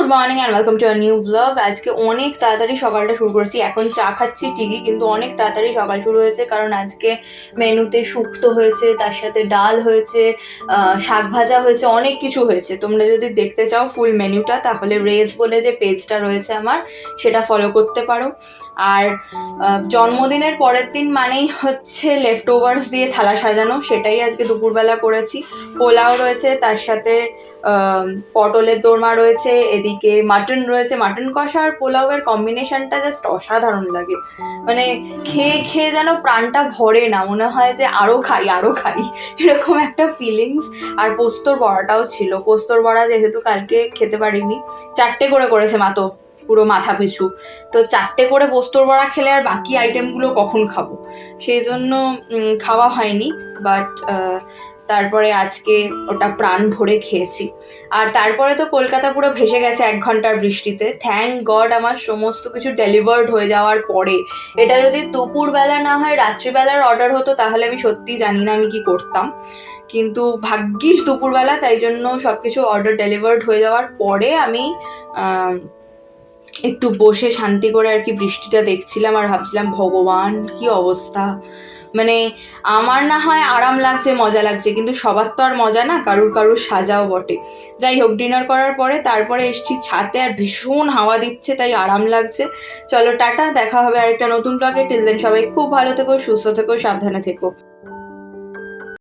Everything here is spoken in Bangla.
Good morning and welcome to a new blog. আজকে অনেক তাড়াতাড়ি সকালটা শুরু করেছি। এখন চা খাচ্ছি ঠিকই, কিন্তু অনেক তাড়াতাড়ি সকাল শুরু হয়েছে, কারণ আজকে মেনুতে শুক্তো হয়েছে, তার সাথে ডাল হয়েছে, শাক ভাজা হয়েছে, অনেক কিছু হয়েছে। তোমরা যদি দেখতে চাও ফুল মেনুটা, তাহলে রেজ বলে যে পেজটা রয়েছে আমার, সেটা ফলো করতে পারো। আর জন্মদিনের পরের দিন মানেই হচ্ছে লেফট ওভার্স দিয়ে থালা সাজানো, সেটাই আজকে দুপুরবেলা করেছি। পোলাও রয়েছে, তার সাথে পটলের দোরমা রয়েছে, এদিকে মাটন রয়েছে। মাটন কষা আর পোলাওয়ের কম্বিনেশনটা জাস্ট অসাধারণ লাগে, মানে খেয়ে খেয়ে যেন প্রাণটা ভরে না, মনে হয় যে আরো খাই আরো খাই, এরকম একটা ফিলিংস। আর পোস্তর বড়াটাও ছিল। পোস্তর বড়া যেহেতু কালকে খেতে পারিনি, 4টে করে করেছে মা, তো পুরো মাথা পিছু। তো 4টে করে পোস্তর বড়া খেলে আর বাকি আইটেমগুলো কখন খাবো, সেই জন্য খাওয়া হয়নি। বাট তারপরে আজকে ওটা প্রাণ ভরে খেয়েছি। আর তারপরে তো কলকাতা পুরো ভেসে গেছে 1 ঘন্টার বৃষ্টিতে। থ্যাংক গড আমার সমস্ত কিছু ডেলিভার্ড হয়ে যাওয়ার পরে। এটা যদি দুপুরবেলা না হয় রাত্রিবেলার অর্ডার হতো, তাহলে আমি সত্যি জানি না আমি কি করতাম, কিন্তু ভাগ্যিস দুপুরবেলা, তাই জন্য সব কিছু অর্ডার ডেলিভার্ড হয়ে যাওয়ার পরে আমি একটু বসে শান্তি করে আর কি বৃষ্টিটা দেখছিলাম আর ভাবছিলাম ভগবান কি অবস্থা। মানে আমার না হয় আরাম লাগছে, মজা লাগছে, কিন্তু সবার তো আর মজা না, কারুর কারুর সাজাও বটে। যাই হোক, ডিনার করার পরে তারপরে এসছি ছাদে, আর ভীষণ হাওয়া দিচ্ছে, তাই আরাম লাগছে। চলো টাটা, দেখা হবে আরেকটা নতুন ব্লগে। টিল দেন সবাই খুব ভালো থেকো, সুস্থ থেকো, সাবধানে থেকো।